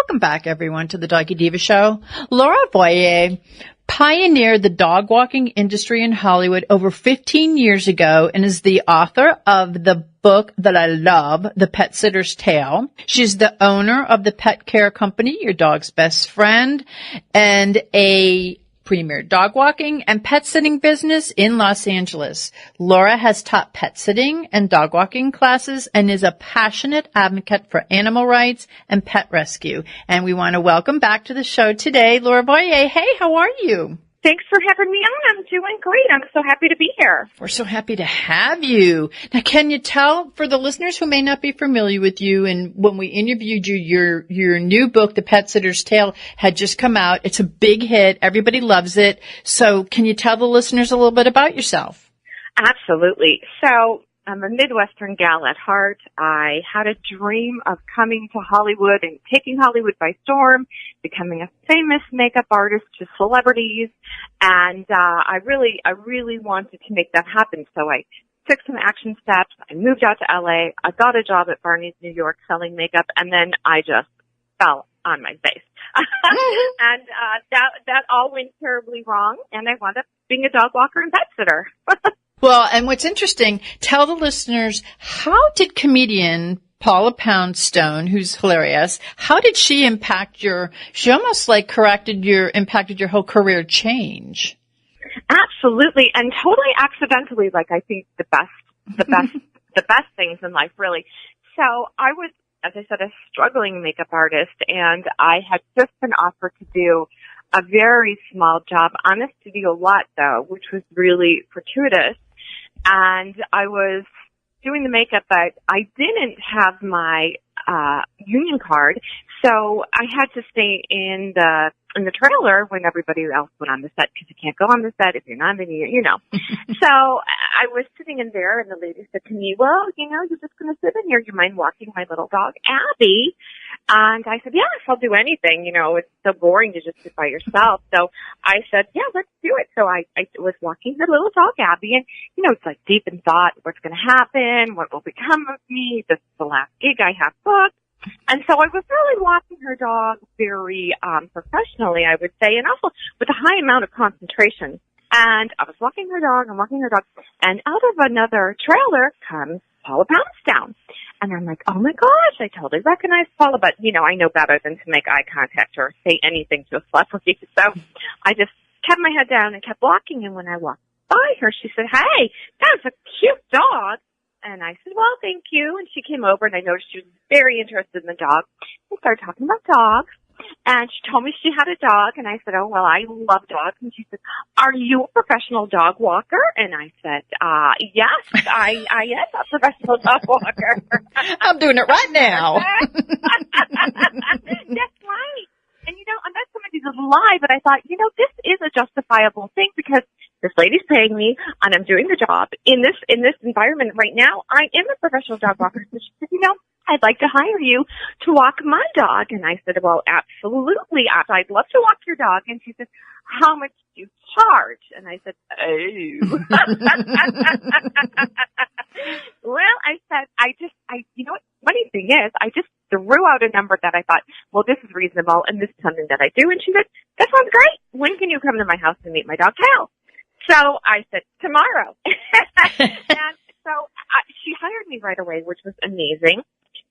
Welcome back, everyone, to the Doggy Diva Show. Laura Vorreyer pioneered the dog walking industry in Hollywood over 15 years ago and is the author of the book that I love, The Pet Sitter's Tale. She's the owner of the pet care company, Your Dog's Best Friend, and a premier dog walking and pet sitting business in Los Angeles. Laura has taught pet sitting and dog walking classes and is a passionate advocate for animal rights and pet rescue. And we want to welcome back to the show today, Laura Vorreyer. Hey, how are you? Thanks for having me on. I'm doing great. I'm so happy to be here. We're so happy to have you. Now, can you tell, for the listeners who may not be familiar with you, and when we interviewed you, your new book, The Pet Sitter's Tale, had just come out. It's a big hit. Everybody loves it. So can you tell the listeners a little bit about yourself? Absolutely. So I'm a Midwestern gal at heart. I had a dream of coming to Hollywood and taking Hollywood by storm, becoming a famous makeup artist to celebrities. And I really wanted to make that happen. So I took some action steps. I moved out to LA. I got a job at Barney's New York selling makeup, and then I just fell on my face. And that all went terribly wrong, and I wound up being a dog walker and pet sitter. Well, and what's interesting, tell the listeners, how did comedian Paula Poundstone, who's hilarious, how did she she almost like impacted your whole career change? Absolutely, and totally accidentally, like I think the best things in life, really. So I was, as I said, a struggling makeup artist, and I had just been offered to do a very small job on a studio lot, though, which was really fortuitous. And I was doing the makeup, but I didn't have my union card, so I had to stay in the trailer when everybody else went on the set, because you can't go on the set if you're not in the, So I was sitting in there, and the lady said to me, well, you're just going to sit in here. You mind walking my little dog, Abby? And I said, yes, I'll do anything. It's so boring to just sit by yourself. So I said, yeah, let's do it. So I was walking the little dog, Abby, and, it's like deep in thought, what's going to happen? What will become of me? This is the last gig I have booked. And so I was really walking her dog very professionally, I would say, and also with a high amount of concentration. And I was walking her dog, and out of another trailer comes Paula Poundstone. And I'm like, oh my gosh, I totally recognize Paula, but, I know better than to make eye contact or say anything to a celebrity. So I just kept my head down and kept walking, and when I walked by her, she said, hey, that's a cute dog. And I said, well, thank you. And she came over, and I noticed she was very interested in the dog. We started talking about dogs, and she told me she had a dog, and I said, oh, well, I love dogs. And she said, are you a professional dog walker? And I said, yes, I am a professional dog walker. I'm doing it right now. That's right. And, I met somebody who's alive, but I thought, this is a justifiable thing, because this lady's paying me, and I'm doing the job in this environment right now. I am a professional dog walker. So she said, I'd like to hire you to walk my dog. And I said, well, absolutely. I'd love to walk your dog. And she said, how much do you charge? And I said, oh. Well, I said, funny thing is, I just threw out a number that I thought, well, this is reasonable, and this is something that I do. And she said, that sounds great. When can you come to my house and meet my dog, Cal? So I said, tomorrow. And so she hired me right away, which was amazing.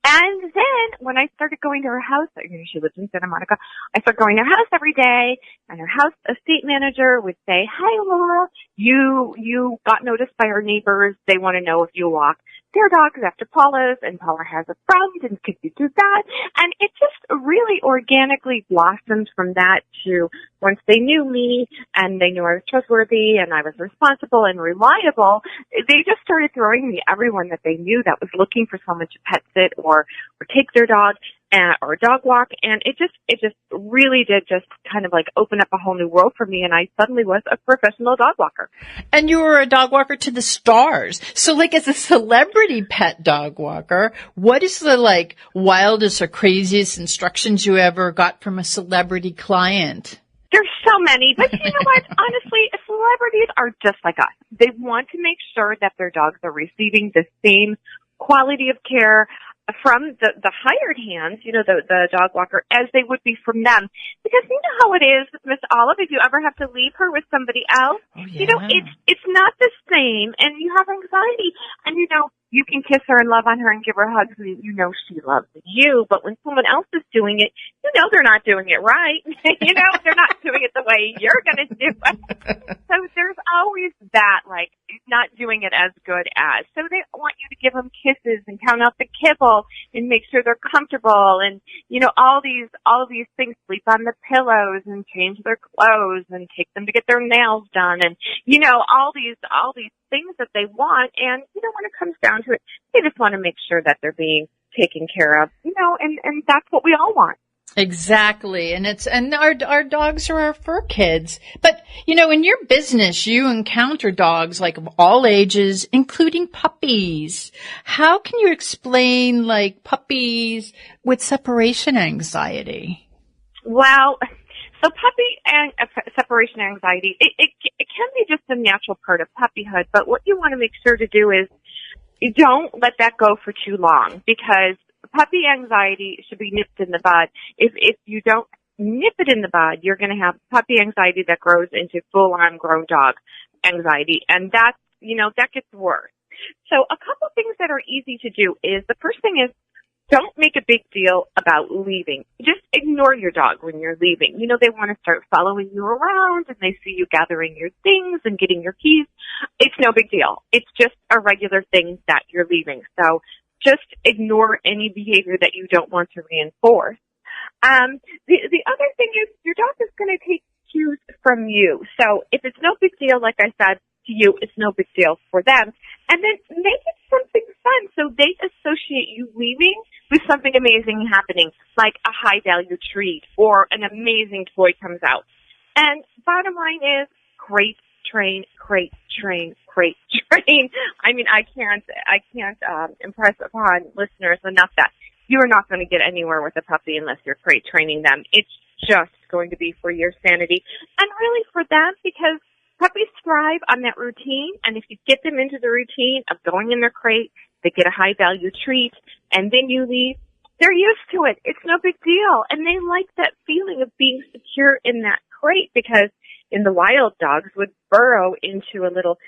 And then when I started going to her house, she lives in Santa Monica, I started going to her house every day, and her house estate manager would say, hey, Laura, you got noticed by our neighbors. They want to know if you walk their dog is after Paula's, and Paula has a friend, and could you do that? And it just really organically blossomed from that to once they knew me and they knew I was trustworthy and I was responsible and reliable, they just started throwing me everyone that they knew that was looking for someone to pet sit or take their dog or dog walk. And it just really did just kind of like open up a whole new world for me. And I suddenly was a professional dog walker. And you were a dog walker to the stars. So like as a celebrity pet dog walker, what is the like wildest or craziest instructions you ever got from a celebrity client? There's so many, but you know what? Honestly, celebrities are just like us. They want to make sure that their dogs are receiving the same quality of care from the hired hands, the dog walker, as they would be from them. Because you know how it is, Miss Olive, if you ever have to leave her with somebody else, Oh, yeah. it's not the same, and you have anxiety, and you can kiss her and love on her and give her hugs, and she loves you, but when someone else is doing it, they're not doing it right. They're not doing it the way you're going to do it. So there's always that, like, not doing it as good as. So they want you to give them kisses and count out the kibble and make sure they're comfortable and, all these things, sleep on the pillows and change their clothes and take them to get their nails done and, all these things that they want. And, when it comes down to it, they just want to make sure that they're being taken care of, and that's what we all want. Exactly. And our dogs are our fur kids. But, in your business, you encounter dogs like of all ages, including puppies. How can you explain like puppies with separation anxiety? Well, so puppy and separation anxiety, it can be just a natural part of puppyhood, but what you want to make sure to do is you don't let that go for too long, because puppy anxiety should be nipped in the bud. If you don't nip it in the bud, you're going to have puppy anxiety that grows into full-on grown dog anxiety, and that gets worse. So a couple things that are easy to do is, the first thing is, don't make a big deal about leaving. Just ignore your dog when you're leaving. They want to start following you around and they see you gathering your things and getting your keys. It's no big deal. It's just a regular thing that you're leaving. So just ignore any behavior that you don't want to reinforce. The other thing is, your dog is going to take cues from you. So if it's no big deal, like I said, to you, it's no big deal for them. And then make it something fun, so they associate you leaving with something amazing happening, like a high-value treat or an amazing toy comes out. And bottom line is, crate, train, crate, train, crate, train. I mean, I can't impress upon listeners enough that you are not going to get anywhere with a puppy unless you're crate training them. It's just going to be for your sanity, and really for them, because puppies thrive on that routine, and if you get them into the routine of going in their crate, they get a high-value treat, and then you leave, they're used to it. It's no big deal, and they like that feeling of being secure in that crate, because in the wild, dogs would burrow into a little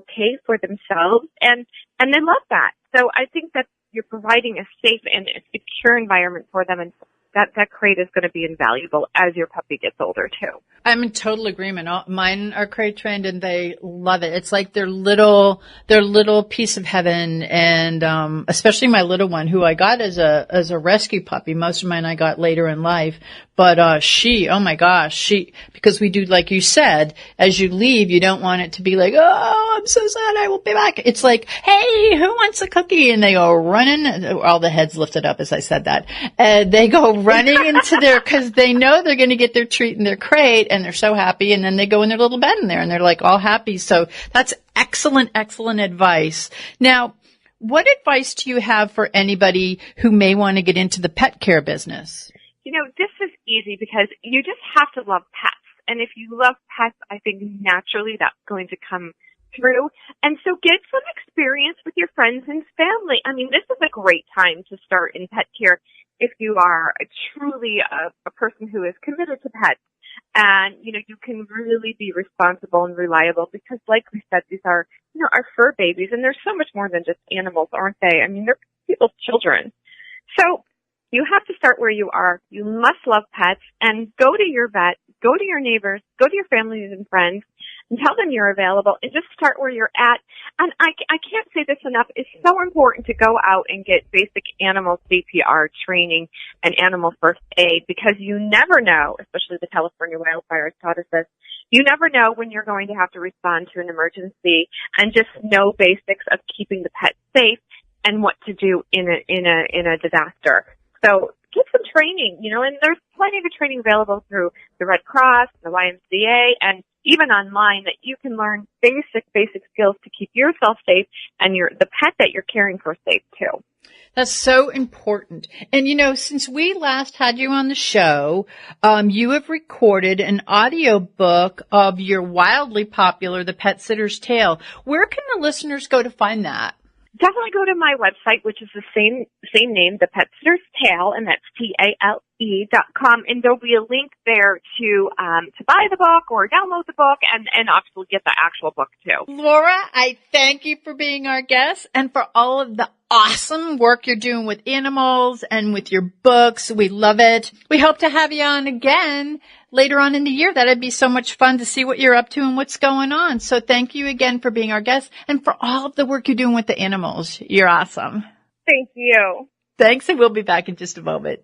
cave for themselves, and they love that. So I think that you're providing a safe and a secure environment for them, and that crate is going to be invaluable as your puppy gets older too. I'm in total agreement. Mine are crate trained and they love it. It's like their little piece of heaven. And, especially my little one, who I got as a rescue puppy. Most of mine I got later in life. But, oh my gosh, because we do, like you said, as you leave, you don't want it to be like, oh, I'm so sad, I will be back. It's like, hey, who wants a cookie? And they go running, all the heads lifted up as I said that. And they go running into cause they know they're going to get their treat in their crate, and they're so happy, and then they go in their little bed in there and they're like all happy. So that's excellent advice. Now, what advice do you have for anybody who may want to get into the pet care business? This is easy because you just have to love pets. And if you love pets, I think naturally that's going to come through. And so get some experience with your friends and family. I mean, this is a great time to start in pet care if you are truly a person who is committed to pets. And, you can really be responsible and reliable because, like we said, these are, our fur babies, and they're so much more than just animals, aren't they? I mean, they're people's children. So you have to start where you are. You must love pets, and go to your vet, go to your neighbors, go to your families and friends, and tell them you're available, and just start where you're at. And I can't say this enough. It's so important to go out and get basic animal CPR training and animal first aid, because you never know, especially the California wildfires taught us this, you never know when you're going to have to respond to an emergency, and just know basics of keeping the pet safe and what to do in a disaster. So get some training, and there's plenty of training available through the Red Cross, the YMCA, and even online, that you can learn basic skills to keep yourself safe and the pet that you're caring for safe too. That's so important. And since we last had you on the show, you have recorded an audiobook of your wildly popular The Pet Sitter's Tale. Where can the listeners go to find that? definitely go to my website, which is the same name, The Pet Sitter's Tale, and that's TALE.com, and there'll be a link there to buy the book or download the book and actually get the actual book too. Laura, I thank you for being our guest and for all of the awesome work you're doing with animals and with your books. We love it. We hope to have you on again later on in the year. That'd be so much fun to see what you're up to and what's going on. So thank you again for being our guest and for all of the work you're doing with the animals. You're awesome. Thank you. Thanks, and we'll be back in just a moment.